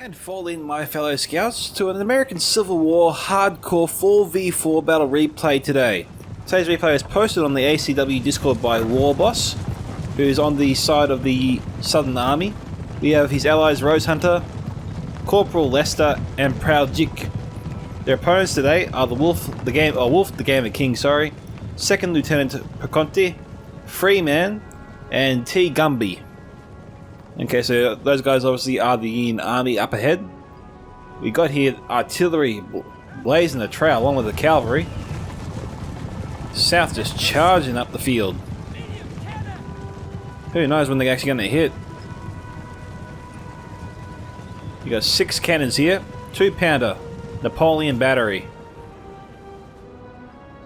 And fall in, my fellow scouts, to an American Civil War hardcore 4v4 battle replay today. Today's replay is posted on the ACW Discord by WarBoss, who is on the side of the Southern Army. We have his allies Rose Hunter, Corporal Lester, and Proud Jick. Their opponents today are the WolfTheGamerKing, sorry, Second Lieutenant Perconti, Freeman, and PVTgunby. Okay, so those guys obviously are the Union Army up ahead. We got here artillery blazing the trail along with the cavalry. South just charging up the field. Who knows when they're actually going to hit. You got 6 cannons here, 2-pounder, Napoleon battery.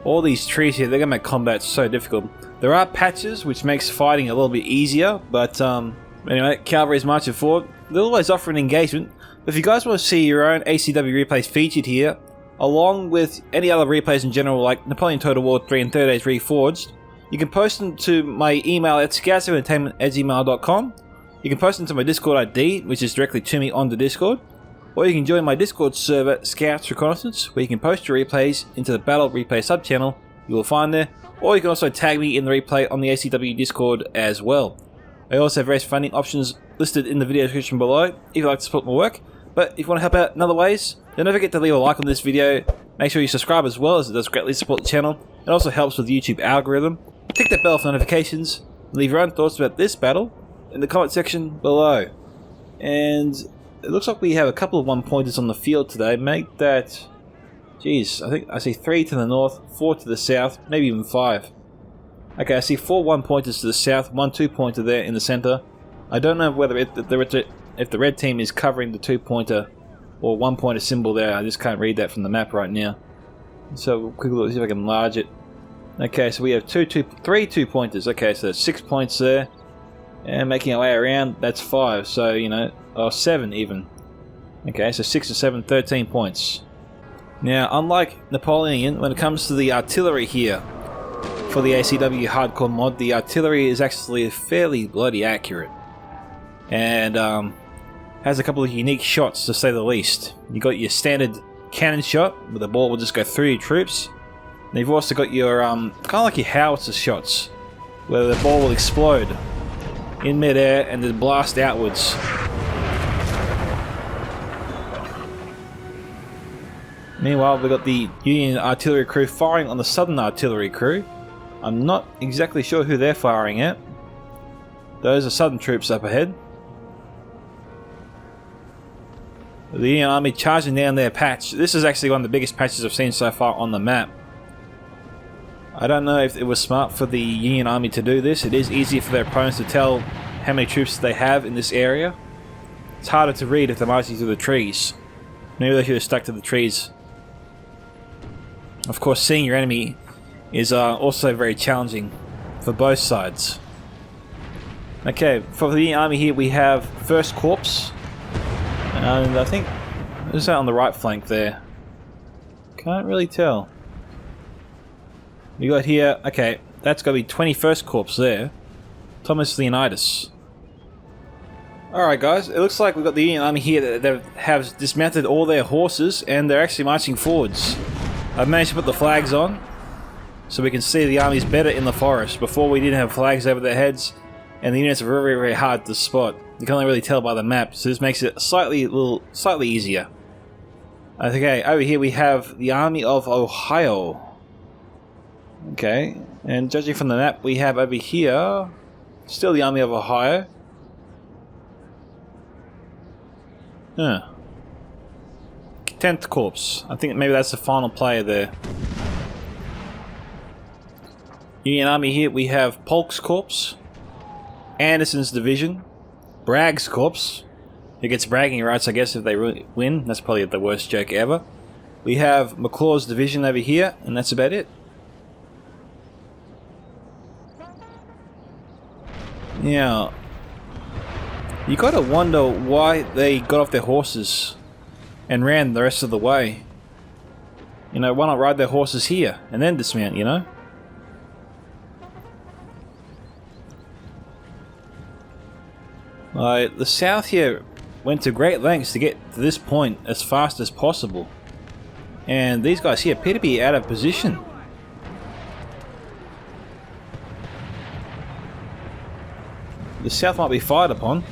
All these trees here, they're going to make combat so difficult. There are patches which makes fighting a little bit easier, but anyway, cavalry is marching forward. They'll always offer an engagement. But if you guys want to see your own ACW replays featured here, along with any other replays in general like Napoleon Total War 3 and 30 Days Reforged, you can post them to my email at scoutsentertainment@gmail.com. You can post them to my Discord ID, which is directly to me on the Discord. Or you can join my Discord server, Scouts Reconnaissance, where you can post your replays into the Battle Replay subchannel you will find there. Or you can also tag me in the replay on the ACW Discord as well. I also have various funding options listed in the video description below if you'd like to support my work. But if you want to help out in other ways, then don't forget to leave a like on this video. Make sure you subscribe as well, as it does greatly support the channel. It also helps with the YouTube algorithm. Tick that bell for notifications. Leave your own thoughts about this battle in the comment section below. And it looks like we have a couple of one-pointers on the field today. Make that... Jeez, I think I see 3 to the north, 4 to the south, maybe even 5. Okay, I see 4 one-pointers to the south, 1 2-pointer there in the center. I don't know whether if the red team is covering the 2-pointer or 1-pointer symbol there. I just can't read that from the map right now. So quickly look, see if I can enlarge it. Okay, so we have 3 2-pointers. Okay, so there's 6 points there. And making our way around, that's 5. So, you know, or 7 even. Okay, so 6 and 7, 13 points. Now, unlike Napoleon, when it comes to the artillery here, for the ACW hardcore mod, the artillery is actually fairly bloody accurate. And has a couple of unique shots, to say the least. You got your standard cannon shot, where the ball will just go through your troops. And you've also got your, kind of like your howitzer shots, where the ball will explode in midair and then blast outwards. Meanwhile, we've got the Union artillery crew firing on the Southern artillery crew. I'm not exactly sure who they're firing at. Those are Southern troops up ahead. The Union Army charging down their patch. This is actually one of the biggest patches I've seen so far on the map. I don't know if it was smart for the Union Army to do this. It is easier for their opponents to tell how many troops they have in this area. It's harder to read if they're marching through the trees. Maybe they should have stuck to the trees. Of course, seeing your enemy is also very challenging for both sides. Okay, for the army here we have 1st Corps, and I think this is out on the right flank there. Can't really tell. We got here, okay, that's got to be 21st Corps there. Thomas Leonidas. Alright guys, it looks like we've got the Union Army here that have dismounted all their horses and they're actually marching forwards. I've managed to put the flags on so we can see the armies better in the forest. Before we didn't have flags over their heads and the units are very, very hard to spot. You can only really tell by the map, so this makes it slightly easier. Okay, over here we have the Army of Ohio. Okay, and judging from the map we have over here still the Army of Ohio. Huh. 10th Corps. I think maybe that's the final player there. Union Army here, we have Polk's Corps, Anderson's Division, Bragg's Corps, who gets bragging rights, I guess, if they win. That's probably the worst joke ever. We have McClaw's Division over here, and that's about it. Now, you gotta wonder why they got off their horses and ran the rest of the way. You know, why not ride their horses here and then dismount, you know? The south here went to great lengths to get to this point as fast as possible. And these guys here appear to be out of position. The south might be fired upon.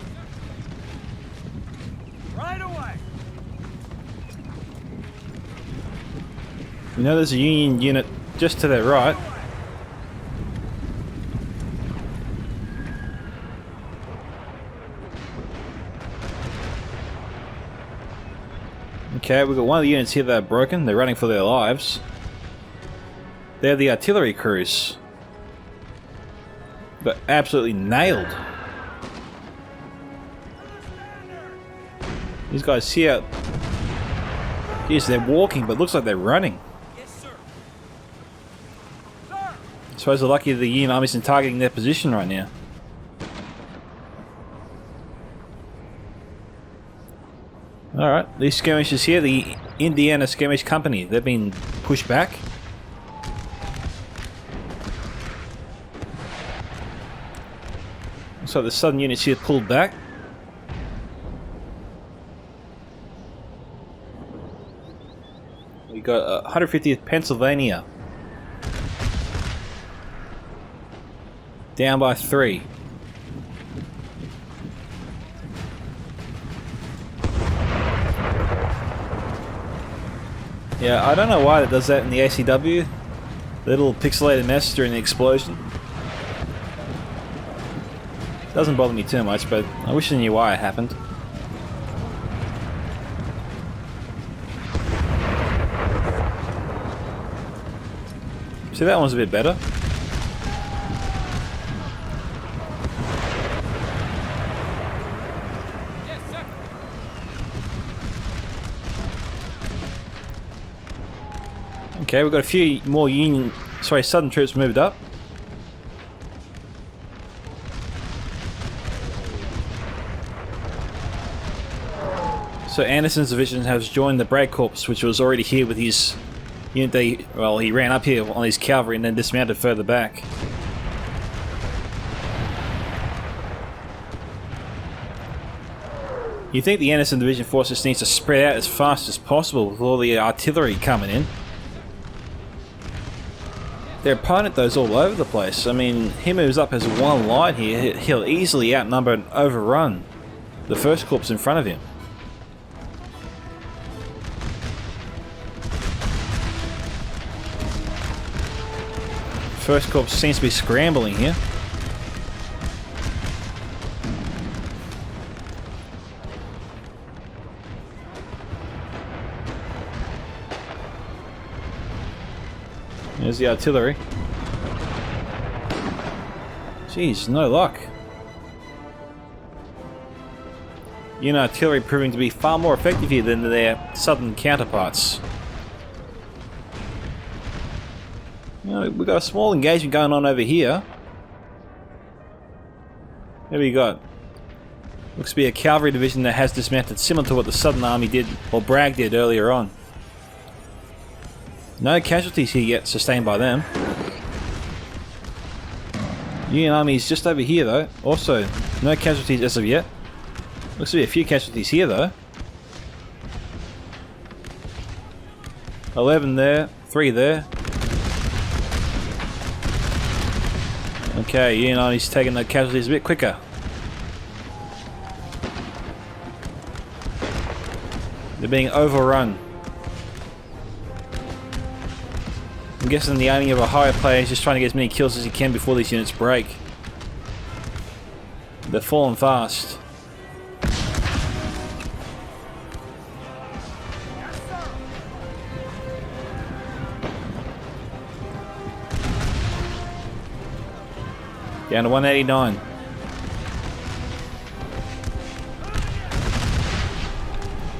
Right away. You know there's a Union unit just to their right. Okay, we've got one of the units here that are broken. They're running for their lives. They're the artillery crews. But absolutely nailed. These guys here... Jeez, they're walking, but it looks like they're running. Yes, sir. I suppose they're lucky the Union Army isn't targeting their position right now. Alright, these skirmishers here, the Indiana Skirmish Company, they've been pushed back. So the southern units here pulled back. We got 150th Pennsylvania. Down by 3. Yeah, I don't know why it does that in the ACW. The little pixelated mess during the explosion. Doesn't bother me too much, but I wish I knew why it happened. See, that one's a bit better. Yes, sir. Okay, we've got a few more Southern troops moved up. So Anderson's division has joined the Bragg Corps, which was already here with his unit. Well, he ran up here on his cavalry and then dismounted further back. You think the Anderson division forces needs to spread out as fast as possible with all the artillery coming in. Their opponent though is all over the place. I mean, he moves up as one line here. He'll easily outnumber and overrun the first corps in front of him. First corps seems to be scrambling here. There's the artillery. Jeez, no luck. Union artillery proving to be far more effective here than their southern counterparts. You know, we've got a small engagement going on over here. There we got. Looks to be a cavalry division that has dismounted, similar to what the Southern Army did, or Bragg did earlier on. No casualties here yet sustained by them. Union Army is just over here though. Also, no casualties as of yet. Looks to be a few casualties here though. 11 there, 3 there. Okay, Union Army's taking the casualties a bit quicker. They're being overrun. I'm guessing the aiming of a higher player is just trying to get as many kills as he can before these units break. They're falling fast. Down to 189.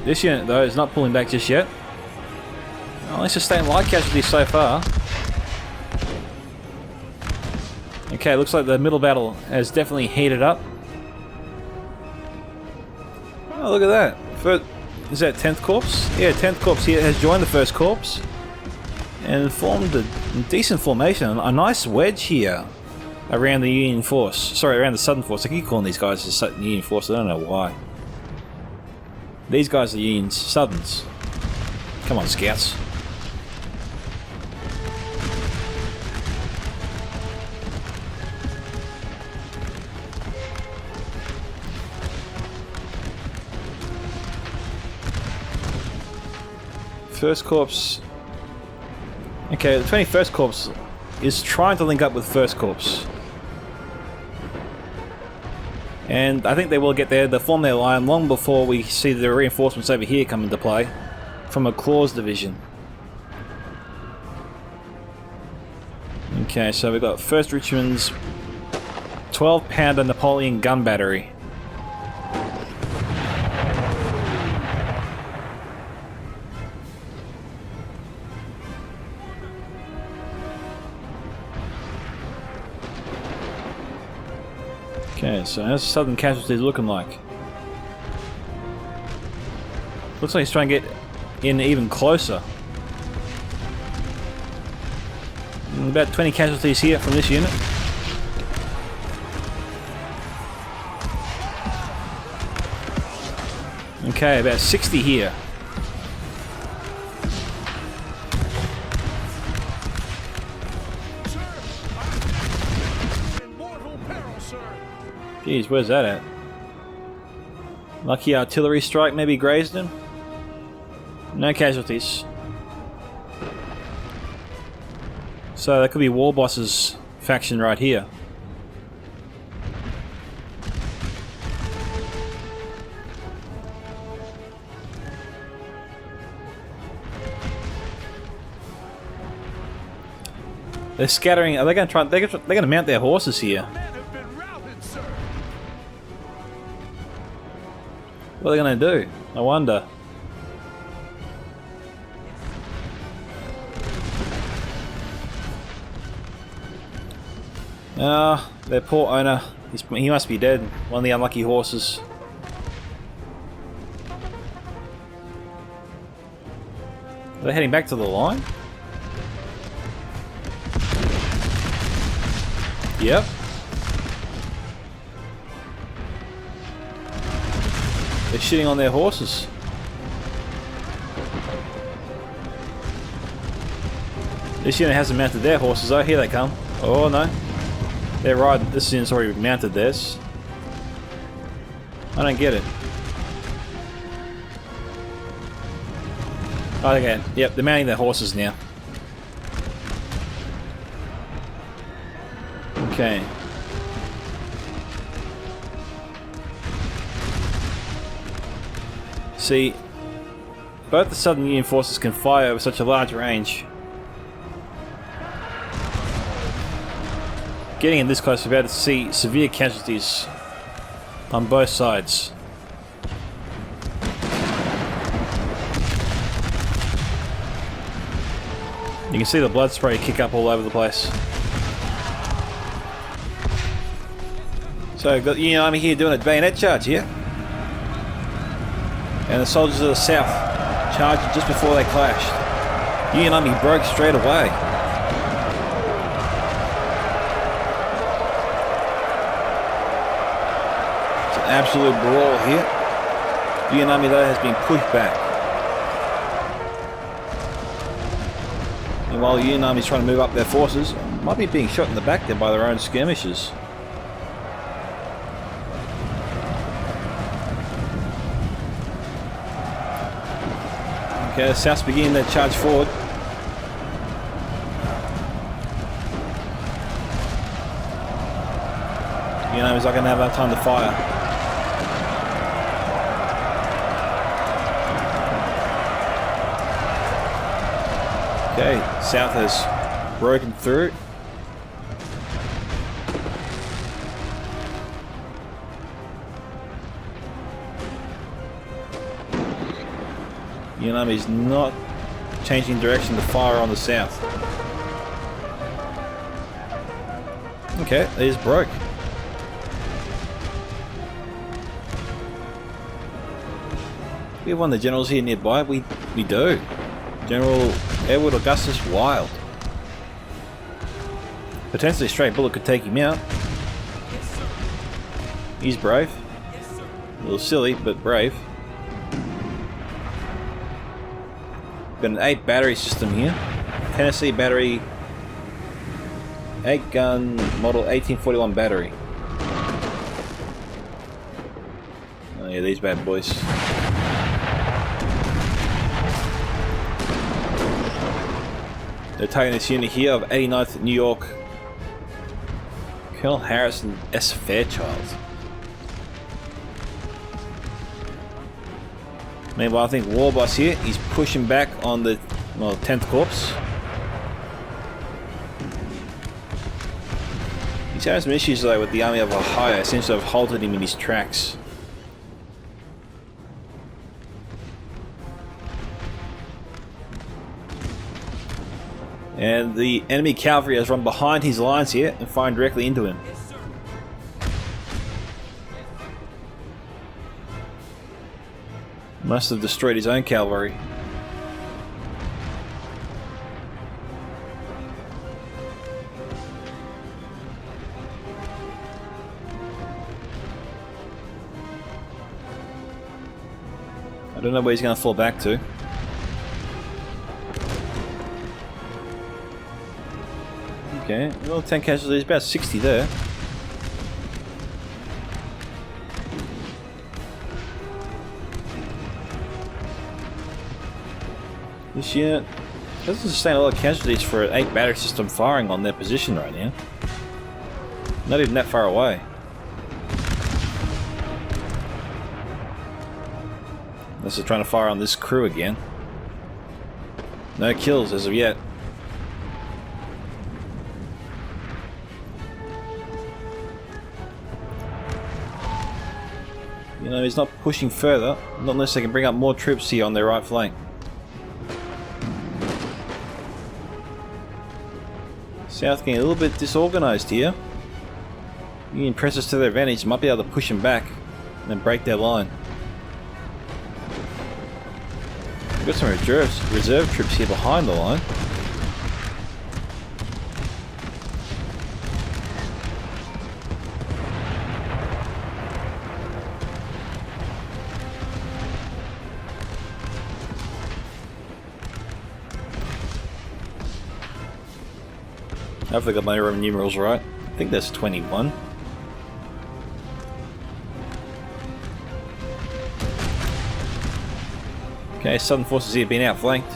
This unit though is not pulling back just yet. Only sustained light casualties so far. Okay, looks like the middle battle has definitely heated up. Oh, look at that. Is that 10th Corps? Yeah, 10th Corps here has joined the 1st Corps and formed a decent formation. A nice wedge here around the Union force. Sorry, around the Southern force. I keep calling these guys the Union force. I don't know why. These guys are Unions, Southerns. Come on, scouts. First Corps. Okay, the 21st Corps is trying to link up with First Corps. And I think they will get there. They'll form their line long before we see the reinforcements over here come into play from a Claws division. Okay, so we've got 1st Richmond's 12-pounder Napoleon gun battery. Okay, so how's Southern casualties looking like? Looks like he's trying to get in even closer. About 20 casualties here from this unit. Okay, about 60 here. Jeez, where's that at? Lucky artillery strike maybe grazed him? No casualties. So that could be WarBoss's faction right here. They're scattering. Are they going to try? They're going to mount their horses here. What are they going to do? I wonder. Their poor owner. He must be dead. One of the unlucky horses. Are they heading back to the line? Yep. They're shitting on their horses. This unit hasn't mounted their horses. Oh, here they come. Oh no. They're riding. This unit's already mounted theirs. I don't get it. Oh, okay. Yep, they're mounting their horses now. Okay. See, both the Southern Union forces can fire over such a large range. Getting in this close, we're about to see severe casualties on both sides. You can see the blood spray kick up all over the place. So, got the Union Army here doing a bayonet charge here. And the soldiers of the south charged just before they clashed. Union Army broke straight away. It's an absolute brawl here. Union Army though has been pushed back. And while the Union Army is trying to move up their forces, might be being shot in the back there by their own skirmishers. Okay, the South's beginning their charge forward. You know, he's not going to have enough time to fire. Okay, South has broken through. Union Army's not changing direction to fire on the south. Okay, they just broke. We have one of the generals here nearby. We do. General Edward Augustus Wild. Potentially a straight bullet could take him out. He's brave. A little silly, but brave. Got an 8 battery system here. Tennessee battery. 8 gun model 1841 battery. Oh yeah, these bad boys. They're targeting this unit here of 89th New York. Colonel Harrison S. Fairchild. Meanwhile, I think WarBoss here, he's pushing back on the 10th Corps. He's having some issues though with the army of Ohio. It seems to have halted him in his tracks. And the enemy cavalry has run behind his lines here and firing directly into him. Yes, sir. Must have destroyed his own cavalry. I don't know where he's going to fall back to. Okay, well, 10 casualties, about 60 there. This unit doesn't sustain a lot of casualties for an 8 battery system firing on their position right now. Not even that far away. Unless they're trying to fire on this crew again. No kills as of yet. You know, he's not pushing further, not unless they can bring up more troops here on their right flank. South getting a little bit disorganized here. Union presses to their advantage, might be able to push them back and then break their line. We've got some reserve troops here behind the line. Hopefully I got my Roman numerals right. I think that's 21. Okay, Southern forces here being outflanked.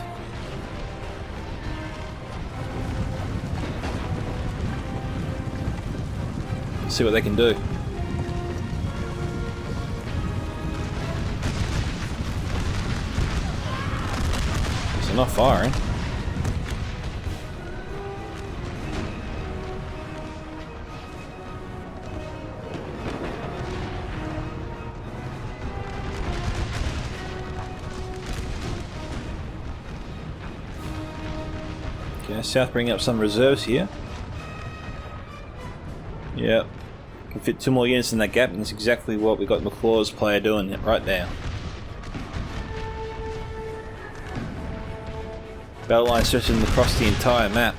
Let's see what they can do. So they're not firing. Okay, South bringing up some reserves here. Yep. Can fit 2 more units in that gap, and that's exactly what we got McClaw's player doing right now. Battle line stretching across the entire map.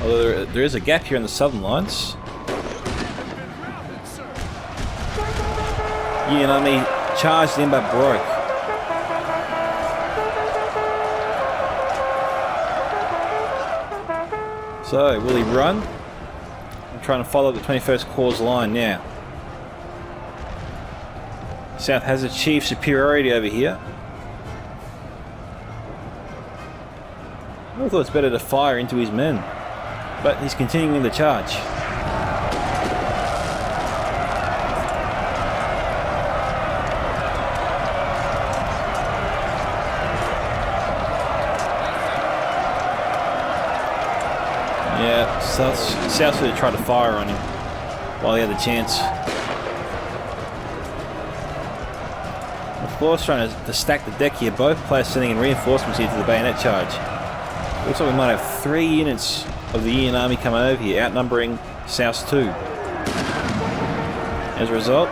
Although there is a gap here in the southern lines. Union army charged in but broke. So, will he run? I'm trying to follow the 21st Corps line now. South has achieved superiority over here. I thought it's better to fire into his men, but he's continuing the charge. Yeah, South should have tried to fire on him while he had the chance. Of course, trying to stack the deck here. Both players sending in reinforcements here to the bayonet charge. Looks like we might have 3 units of the Union Army coming over here, outnumbering South's 2. As a result,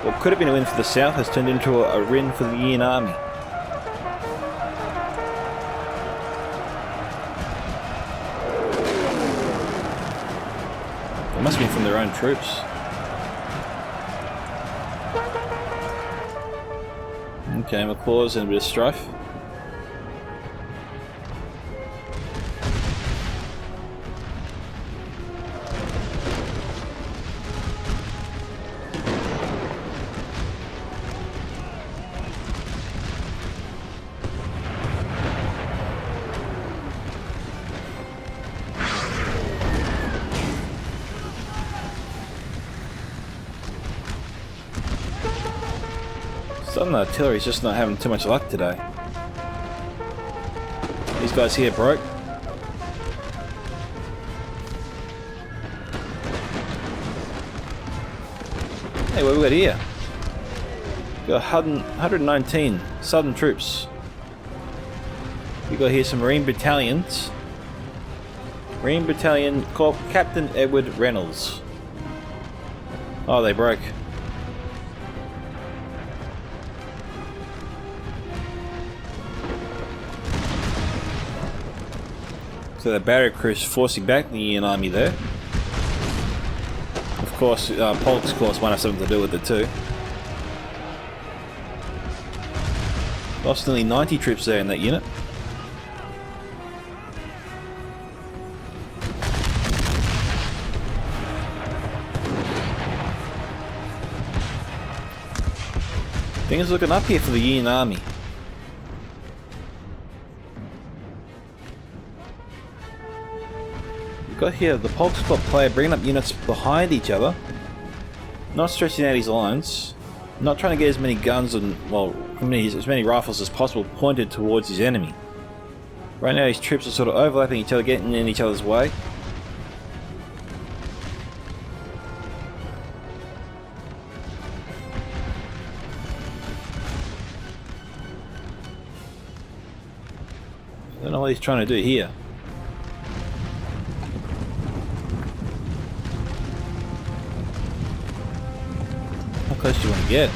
what could have been a win for the South has turned into a win for the Union Army. must have been from their own troops. Okay, McClaws and a bit of strife. Southern artillery's just not having too much luck today. These guys here broke. Hey, what have we got here? We got 119 Southern troops. We got here some Marine battalions. Marine Battalion Captain Edward Reynolds. Oh, they broke. So the barrier crew's forcing back the Union Army there. Of course, Polk's course might have something to do with it too. Lost nearly 90 troops there in that unit. Things looking up here for the Union Army. We've got here the Polk's Club player bringing up units behind each other, not stretching out his lines, not trying to get as many guns and, well, as many rifles as possible pointed towards his enemy. Right now his troops are sort of overlapping each other, getting in each other's way. I don't know what he's trying to do here. How close do you want to get?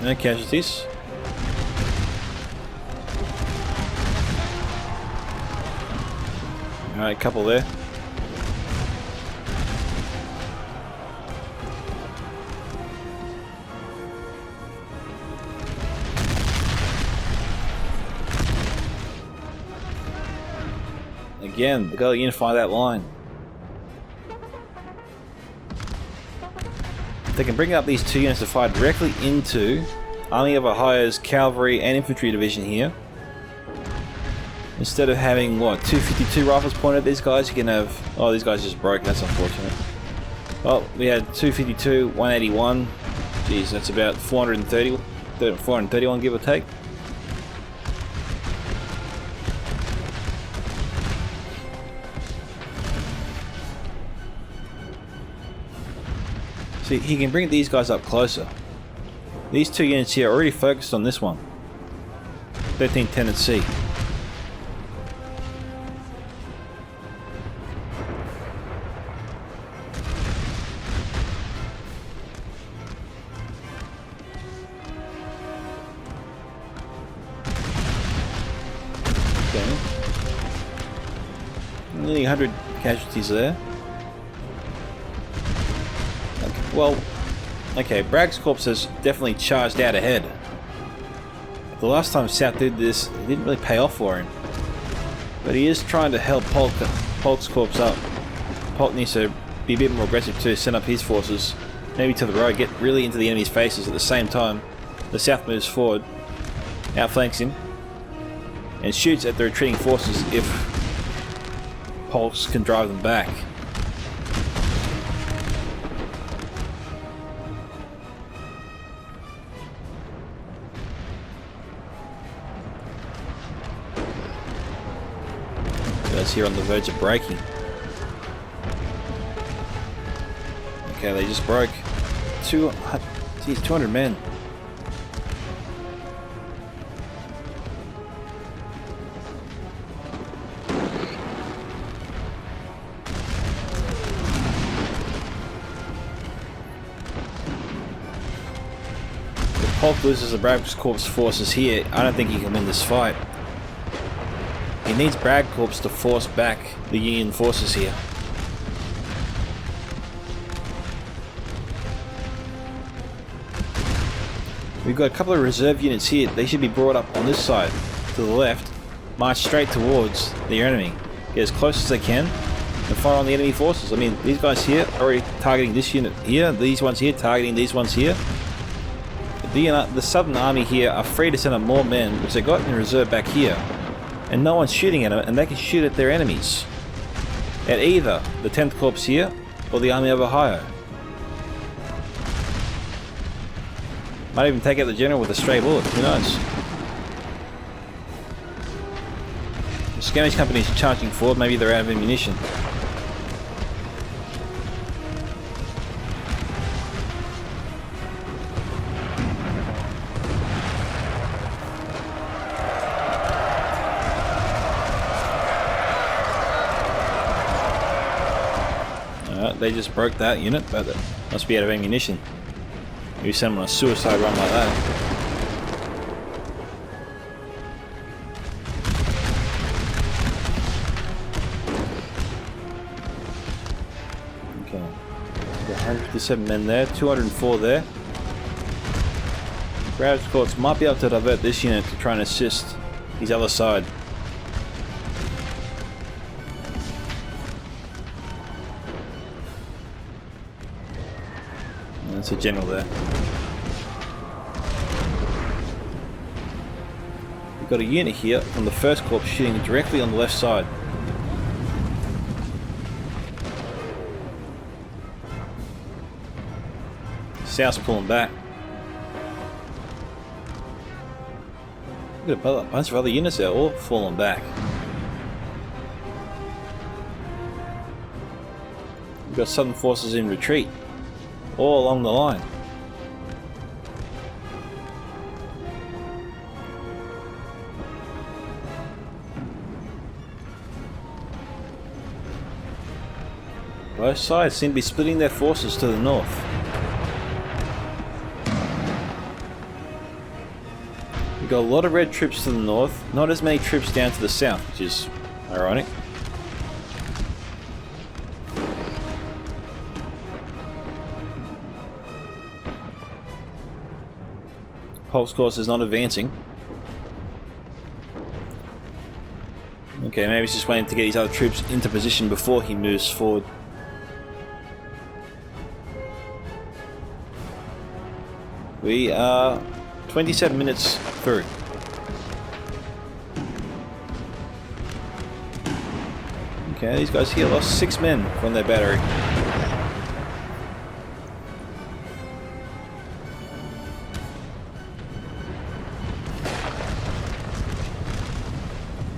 No casualties. Alright, couple there. Again, they gotta unify that line. They can bring up these two units to fire directly into Army of Ohio's cavalry and infantry division here. Instead of having, what, 252 rifles pointed at these guys, you can have... Oh, these guys just broke, that's unfortunate. Well, we had 252, 181. Jeez, that's about 431 give or take. See, he can bring these guys up closer. These two units here are already focused on this one. 13, 10 and C. Okay. Nearly 100 casualties there. Well, okay, Bragg's Corps has definitely charged out ahead. The last time South did this, it didn't really pay off for him. But he is trying to help Polk's Corps up. Polk needs to be a bit more aggressive to send up his forces, maybe to the road, get really into the enemy's faces at the same time. The South moves forward, outflanks him, and shoots at the retreating forces if Polk can drive them back. Here on the verge of breaking. Okay, they just broke. 200 men. Polk loses the Bragg Corps forces here, I don't think he can win this fight. He needs Bragg Corps to force back the Union forces here. We've got a couple of reserve units here. They should be brought up on this side, to the left, march straight towards their enemy. Get as close as they can, and fire on the enemy forces. I mean, these guys here are already targeting this unit here, these ones here targeting these ones here. The Southern Army here are free to send up more men, which they got in reserve back here, and no one's shooting at them, and they can shoot at their enemies. At either the 10th Corps here, or the Army of Ohio. Might even take out the general with a stray bullet, who knows? The skirmish companies are charging forward, maybe they're out of ammunition. They just broke that unit, but it must be out of ammunition. You send them on a suicide run like that. Okay. 157 men there, 204 there. Bragg Corps might be able to divert this unit to try and assist his other side. That's a general there. We've got a unit here from the 1st Corps shooting directly on the left side. South's pulling back. We've got a bunch of other units there, all falling back. We've got Southern forces in retreat. All along the line. Both sides seem to be splitting their forces to the north. We've got a lot of red troops to the north, not as many troops down to the south, which is ironic. Polk's course is not advancing. Okay, maybe he's just waiting to get his other troops into position before he moves forward. We are 27 minutes through. Okay, these guys here lost 6 men from their battery.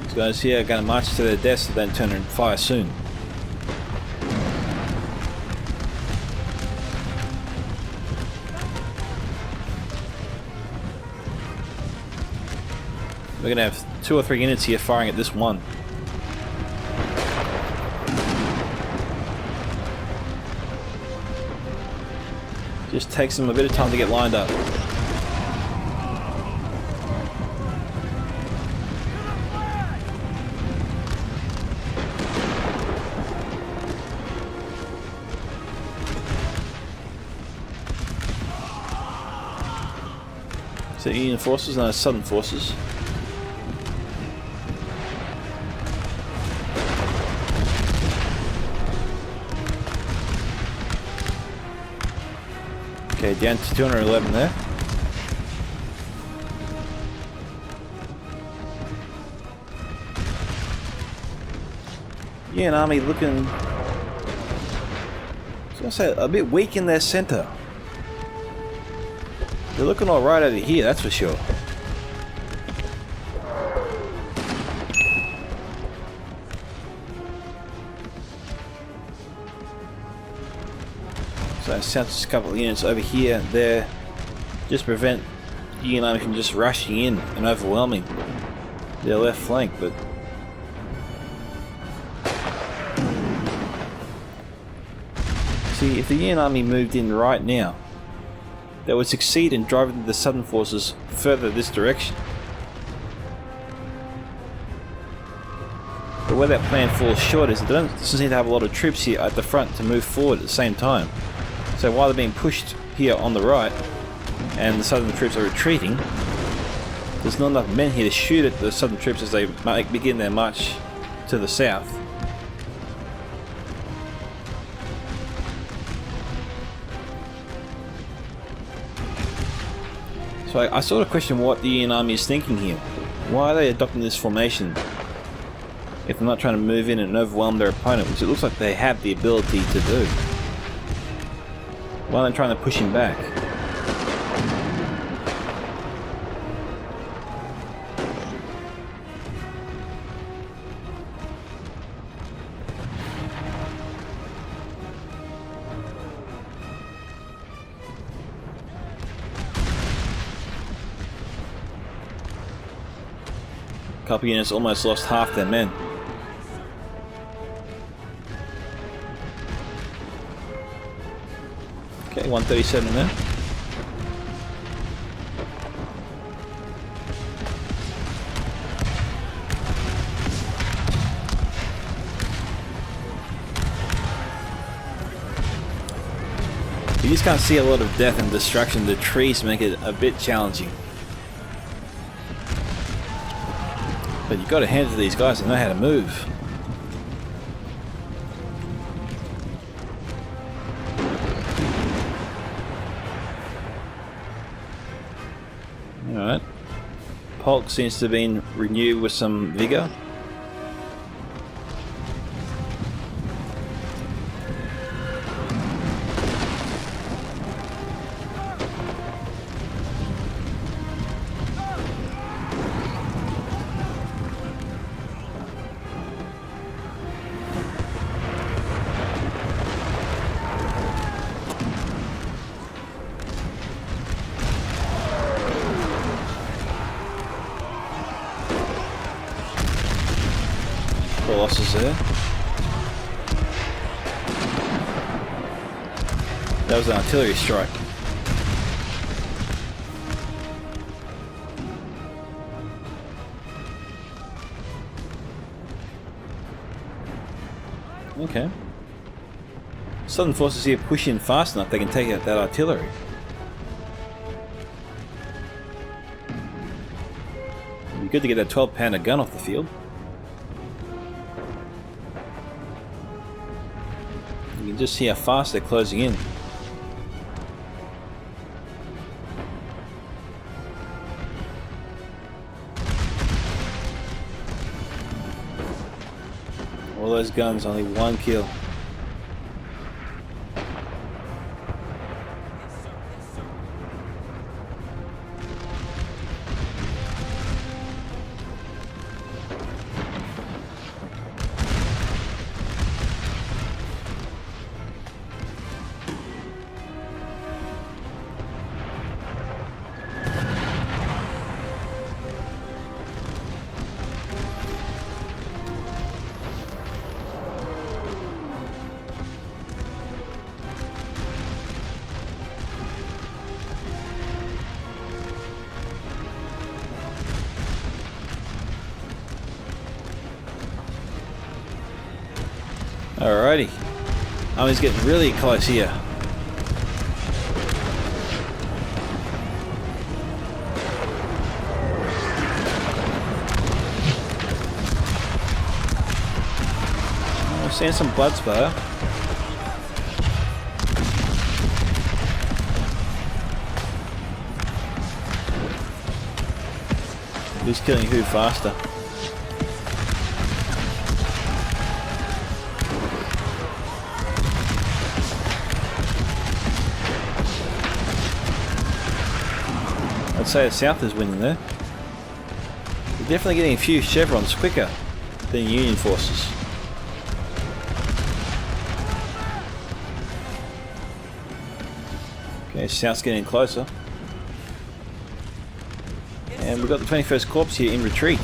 These guys here are going to march to their deaths and then turn and fire soon. We're going to have 2 or 3 units here firing at this one. Just takes them a bit of time to get lined up. So Union forces and Southern forces. Okay, down to 211 there. Union Army looking, I was gonna say, a bit weak in their center. They're looking alright over here, that's for sure. So it sounds just a couple of units over here and there. Just prevent the Union Army from just rushing in and overwhelming their left flank, but see, if the Union Army moved in right now, that would succeed in driving the Southern forces further this direction. But where that plan falls short is it doesn't seem to have a lot of troops here at the front to move forward at the same time. So while they're being pushed here on the right and the Southern troops are retreating, there's not enough men here to shoot at the Southern troops as they begin their march to the south. So I sort of question what the Union Army is thinking here. Why are they adopting this formation if they're not trying to move in and overwhelm their opponent, which it looks like they have the ability to do? Why are they trying to push him back? A couple units almost lost half their men. Okay, 137 there. You just can't see a lot of death and destruction. The trees make it a bit challenging. But you've got to hand it to these guys that know how to move. Alright. Polk seems to have been renewed with some vigor. Losses there. That was an artillery strike. Okay. Southern forces here push in fast enough they can take out that artillery. It'd be good to get that 12-pounder gun off the field. You can just see how fast they're closing in. All those guns, only one kill. Alrighty. Army's getting really close here. We're seeing some blood splatter. Who's killing who faster? I'd say the South is winning there. We're definitely getting a few chevrons quicker than Union forces. Okay, South's getting closer. And we've got the 21st Corps here in retreat.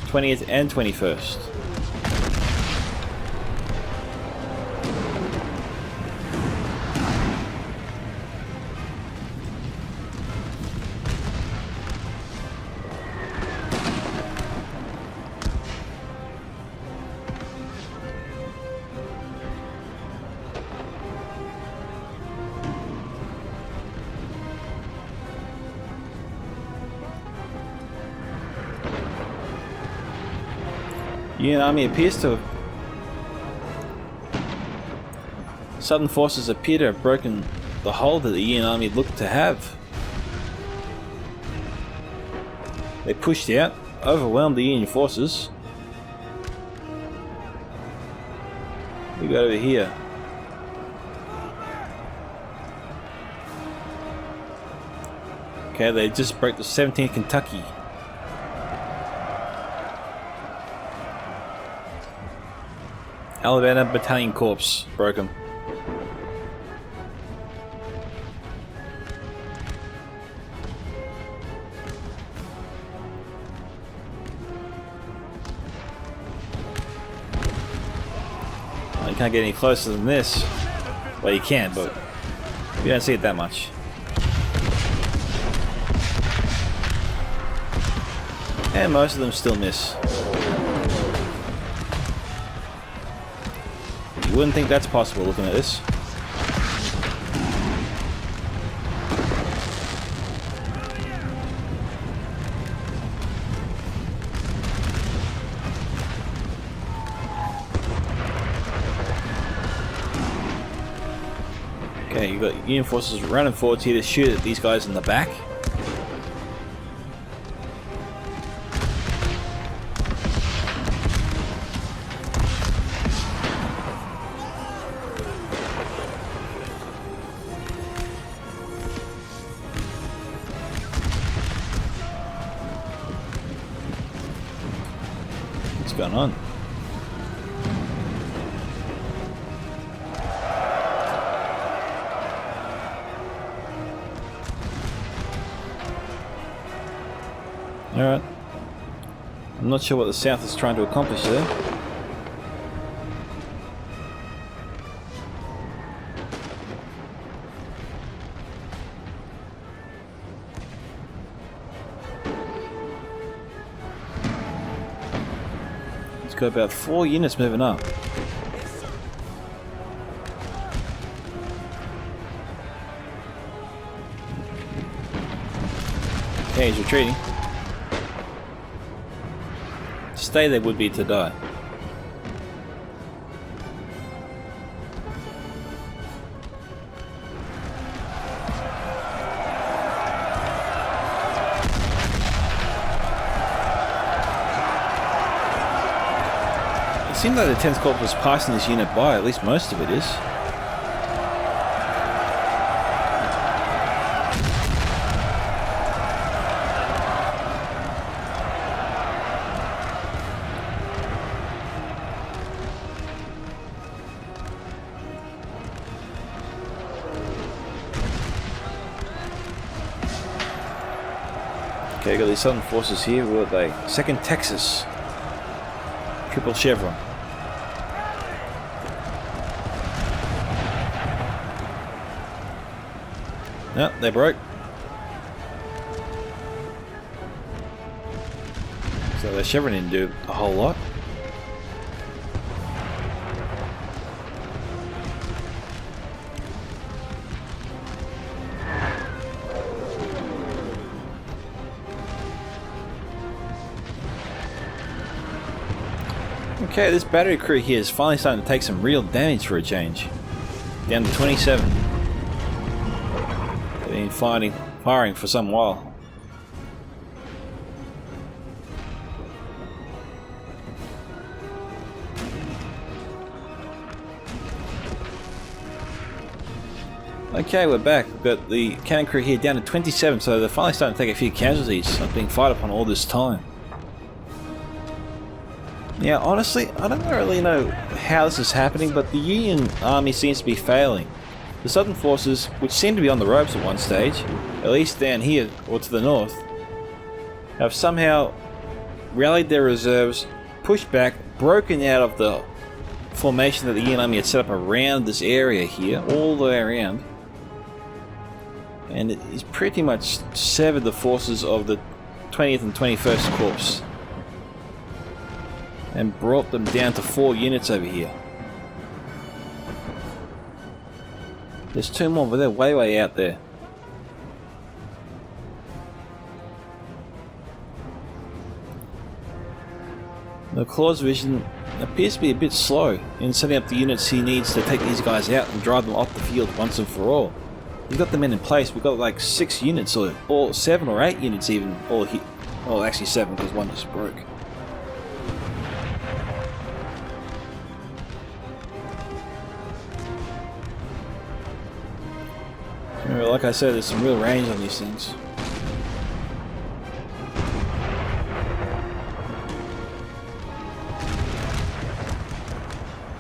20th and 21st. Union army appears to have... Southern forces appear to have broken the hold that the Union army looked to have. They pushed out, overwhelmed the Union forces. We got over here. Okay, they just broke the 17th Kentucky. Alabama Battalion Corps broke them. Well, you can't get any closer than this. Well, you can, but you don't see it that much. And most of them still miss. You wouldn't think that's possible looking at this. Okay, you've got Union forces running forward here to shoot at these guys in the back. What's going on? Alright. I'm not sure what the South is trying to accomplish there. It's got about 4 units moving up. Okay, he's retreating. Stay there would be to die. It seemed like the 10th Corps was passing this unit by, at least most of it is. Okay, got these southern forces here. What are they? 2nd Texas. Triple chevron. Yep, they broke. So the chevron didn't do a whole lot. Okay, this battery crew here is finally starting to take some real damage for a change. Down to 27. They've been firing for some while. Okay, we're back. We've got the cannon crew here down to 27, so they're finally starting to take a few casualties after being fired upon all this time. Yeah, honestly, I don't really know how this is happening, but the Union army seems to be failing. The Southern forces, which seemed to be on the ropes at one stage, at least down here or to the north, have somehow rallied their reserves, pushed back, broken out of the formation that the Union army had set up around this area here, all the way around, and it is pretty much severed the forces of the 20th and 21st Corps. And brought them down to 4 units over here. There's 2 more, but they're way out there. The Claw's vision appears to be a bit slow in setting up the units he needs to take these guys out and drive them off the field once and for all. He's got the men in place. We've got like 6 units, or 7 or 8 units even. Well, actually 7 because one just broke. Remember, like I said, there's some real range on these things.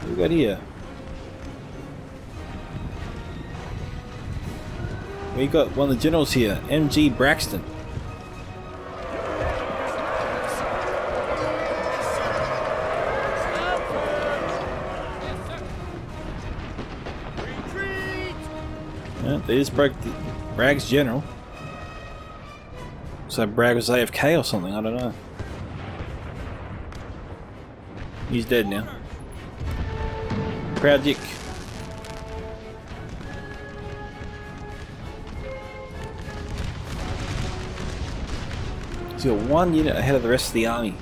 What we got here? We got one of the generals here, MG Braxton. Yeah, they just broke Bragg's general. So Bragg was AFK or something, I don't know. He's dead now. Proud Dick. He's got 1 unit ahead of the rest of the army.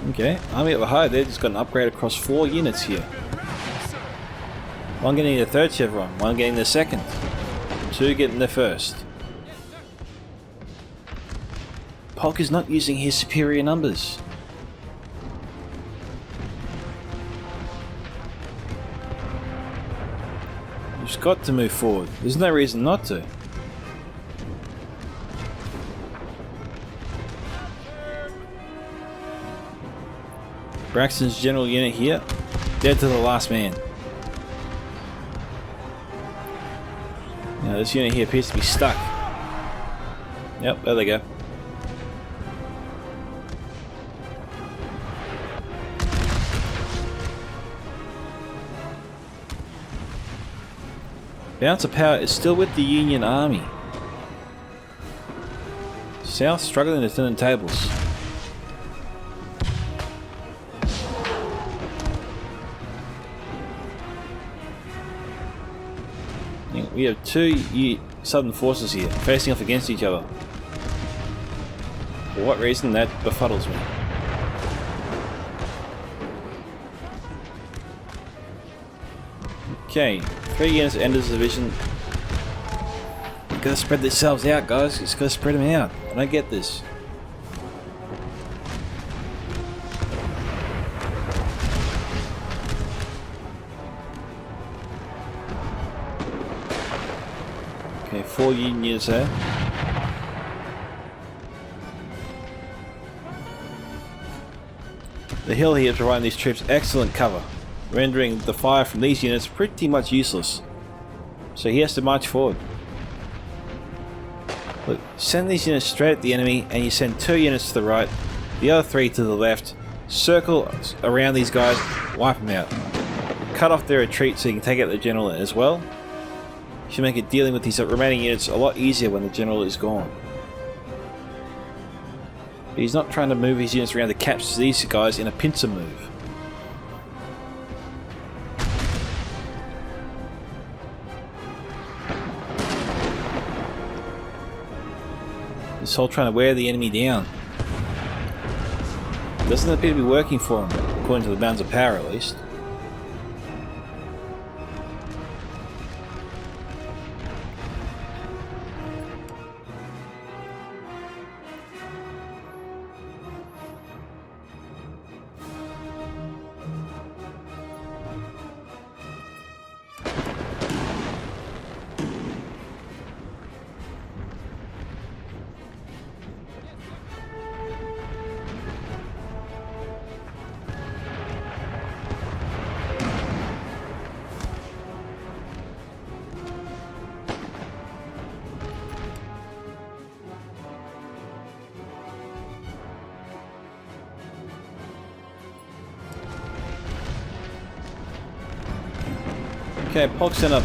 Okay, army up high there just got an upgrade across 4 units here. One getting the 3rd chevron, one getting the 2nd, 2 getting the 1st. Polk is not using his superior numbers. You've just got to move forward. There's no reason not to. Braxton's general unit here, dead to the last man. Now this unit here appears to be stuck. Yep, there they go. Balance of power is still with the Union Army. South struggling to turn the tables. We have 2 Southern forces here, facing off against each other. For what reason, that befuddles me. Okay, 3 units enter this division. We've got to spread themselves out, guys. Just got to spread them out. I don't get this. Okay, 4 units there. The hill here is providing these troops excellent cover, rendering the fire from these units pretty much useless. So he has to march forward. Look, send these units straight at the enemy, and you send 2 units to the right, the other 3 to the left, circle around these guys, wipe them out. Cut off their retreat so you can take out the general as well. Should make it dealing with these remaining units a lot easier when the general is gone. But he's not trying to move his units around to capture these guys in a pincer move. This whole trying to wear the enemy down doesn't appear to be working for him, according to the bounds of power at least. Okay, Polk sent up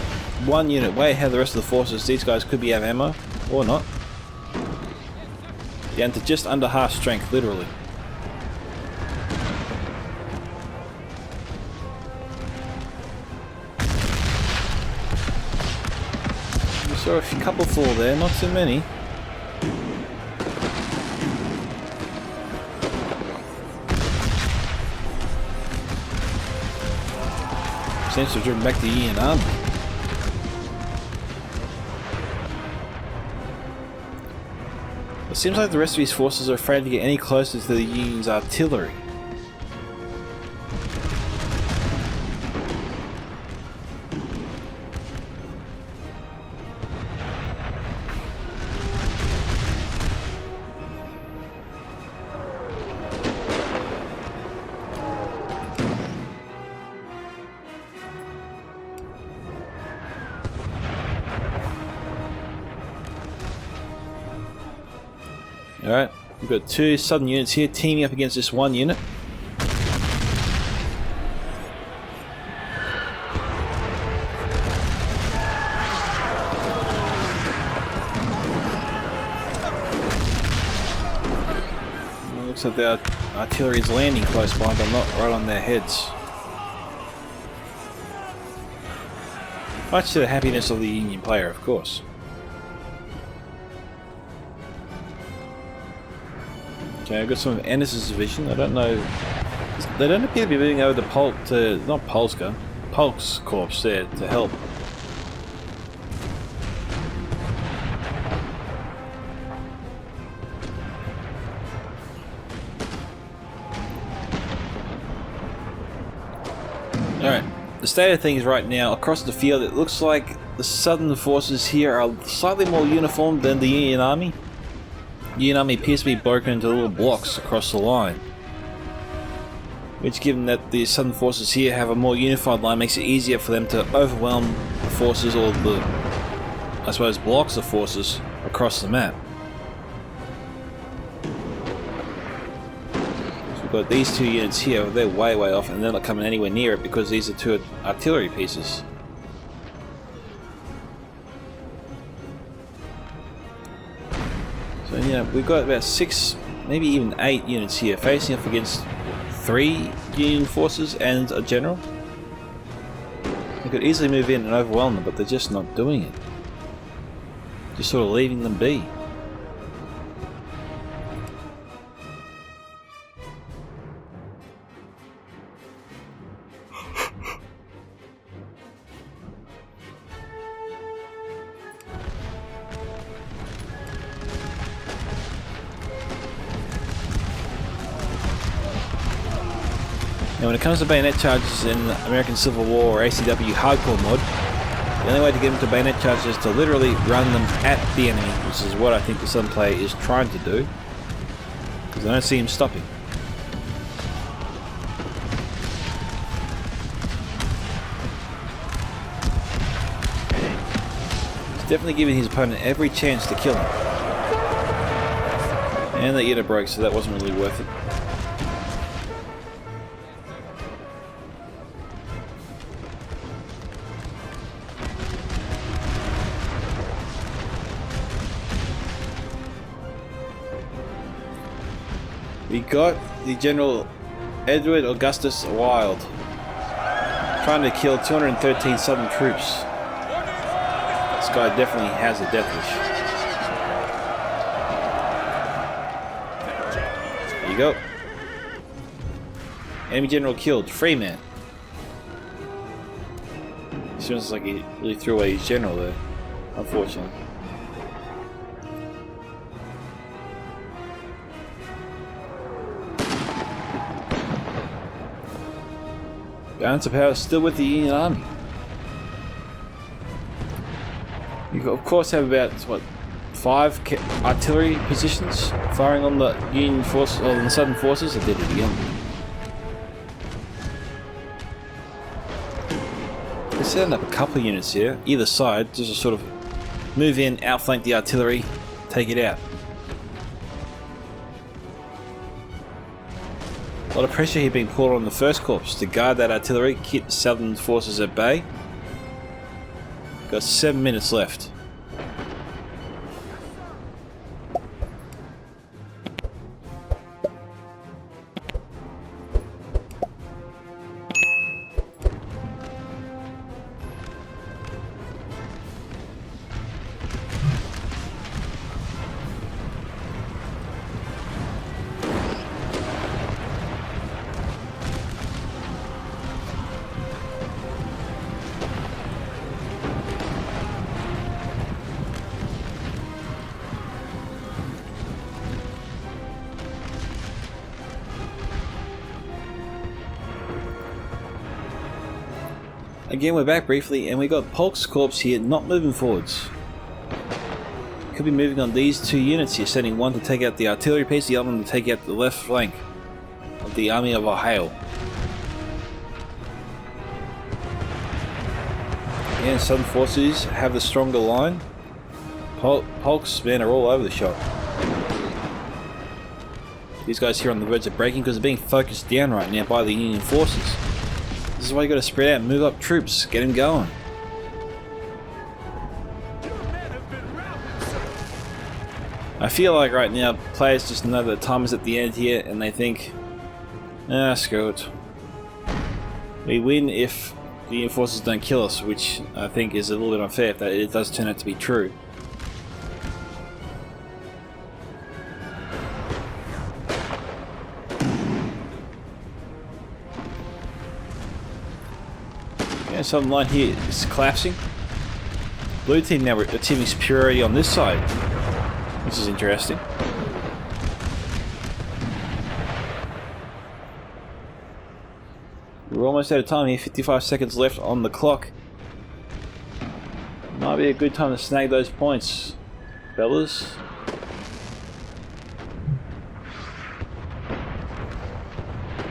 1 unit way ahead of the rest of the forces. These guys could be out of ammo, or not. Down to just under half strength, literally. We saw a couple fall there, not too many. Seems to have driven back the Union army. It seems like the rest of his forces are afraid to get any closer to the Union's artillery. Alright, we've got two southern units here teaming up against this one unit. It looks like the artillery is landing close by, but not right on their heads. Much to the happiness of the Union player, of course. Okay, I've got some of Ennis's division. I don't know. They don't appear to be moving over not Polska, Polk's corps there to help. Alright, the state of things right now across the field, it looks like the southern forces here are slightly more uniform than the Union army. The Union army appears to be broken into little blocks across the line, which, given that the southern forces here have a more unified line, makes it easier for them to overwhelm the forces, or the, I suppose, blocks of forces across the map. So we've got these two units here, they're way off and they're not coming anywhere near it because these are two artillery pieces. So yeah, we've got about 6, maybe even 8 units here facing off against 3 Union forces and a general. They could easily move in and overwhelm them, but they're just not doing it. Just sort of leaving them be. Now when it comes to bayonet charges in American Civil War or ACW Hardcore mod, the only way to get them to bayonet charges is to literally run them at the enemy, which is what I think the Southern player is trying to do, because I don't see him stopping. He's definitely giving his opponent every chance to kill him. And that unit broke, so that wasn't really worth it. We got the General Edward Augustus Wild trying to kill 213 Southern troops. This guy definitely has a death wish. There you go. Enemy general killed. Free man. Seems like he really threw away his general there, unfortunately. Balance of power still with the Union Army. You of course have about, what, 5 artillery positions firing on the Union force, or the Southern forces. I did it again. They're setting up a couple of units here, either side, just to sort of move in, outflank the artillery, take it out. A lot of pressure here being put on the first corps to guard that artillery, keep the Southern forces at bay. Got 7 minutes left. Again, we're back briefly, and we got Polk's corpse here not moving forwards. Could be moving on these two units here, sending one to take out the artillery piece, the other one to take out the left flank of the army of Ohio. And Southern forces have the stronger line. Polk's men are all over the shop. These guys here on the verge of breaking because they're being focused down right now by the Union forces. This is why you got to spread out and move up troops, get them going. I feel like right now players just know that time is at the end here and they think, screw it. We win if the Union forces don't kill us, which I think is a little bit unfair if that it does turn out to be true. Okay, Southern line here is collapsing. Blue team now achieving superiority on this side. This is interesting. We're almost out of time here, 55 seconds left on the clock. Might be a good time to snag those points, fellas.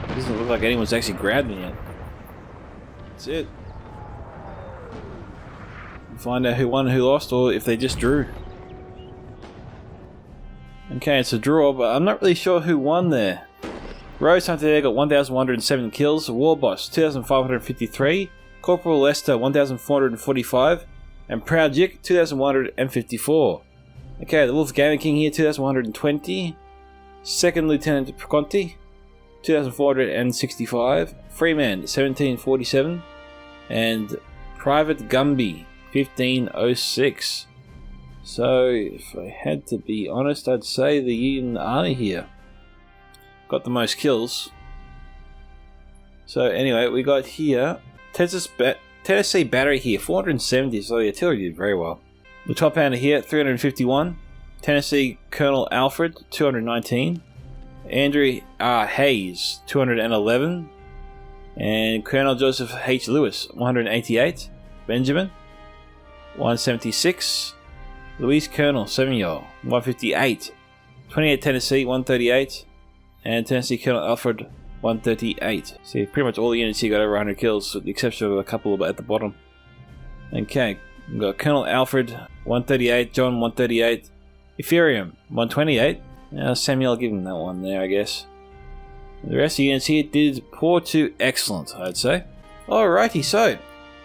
Doesn't look like anyone's actually grabbed me yet. That's it. Find out who won and who lost, or if they just drew. Okay, it's a draw, but I'm not really sure who won there. Rose Hunter there got 1,107 kills, WarBoss 2,553, Corporal Lester 1,445, and Proud Jick 2,154. Okay, the WolfTheGamerKing here 2,120, Second Lieutenant Perconti 2,465, Freeman 1,747, and PVTgunby 1,506. So, if I had to be honest, I'd say the Union Army here got the most kills. So anyway, we got here Tennessee Battery here, 470, so the artillery did very well. The top pounder here, 351. Tennessee Colonel Alfred, 219. Andrew R. Hayes, 211. And Colonel Joseph H. Lewis, 188. Benjamin, 176. Louise Colonel Samuel, 158. 28 Tennessee, 138. And Tennessee Colonel Alfred, 138. See, pretty much all the units here got over 100 kills, with the exception of a couple at the bottom. Okay, we've got Colonel Alfred, 138. John, 138. Ephraim, 128. Samuel, give him that one there, I guess. The rest of the units here did poor to excellent, I'd say. Alrighty, so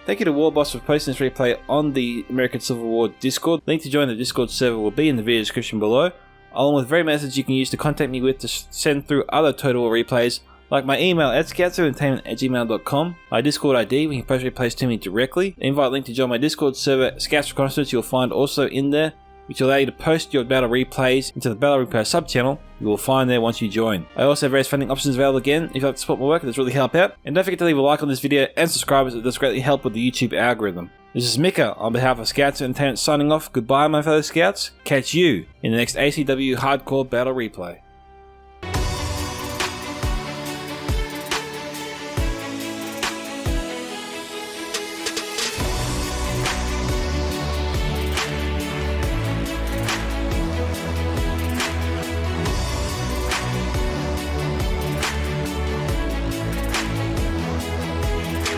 thank you to WarBoss for posting this replay on the American Civil War Discord. Link to join the Discord server will be in the video description below, along with various methods you can use to contact me with to send through other Total War replays, like my email at scoutsentertainment@gmail.com, my Discord ID where you can post replays to me directly, the invite link to join my Discord server Scouts Reconnaissance you'll find also in there, which will allow you to post your battle replays into the battle replay sub-channel you will find there once you join. I also have various funding options available again if you'd like to support my work, it does really help out. And don't forget to leave a like on this video and subscribe as it does greatly help with the YouTube algorithm. This is Micka on behalf of Scouts Entertainment signing off. Goodbye my fellow Scouts, catch you in the next ACW Hardcore battle replay.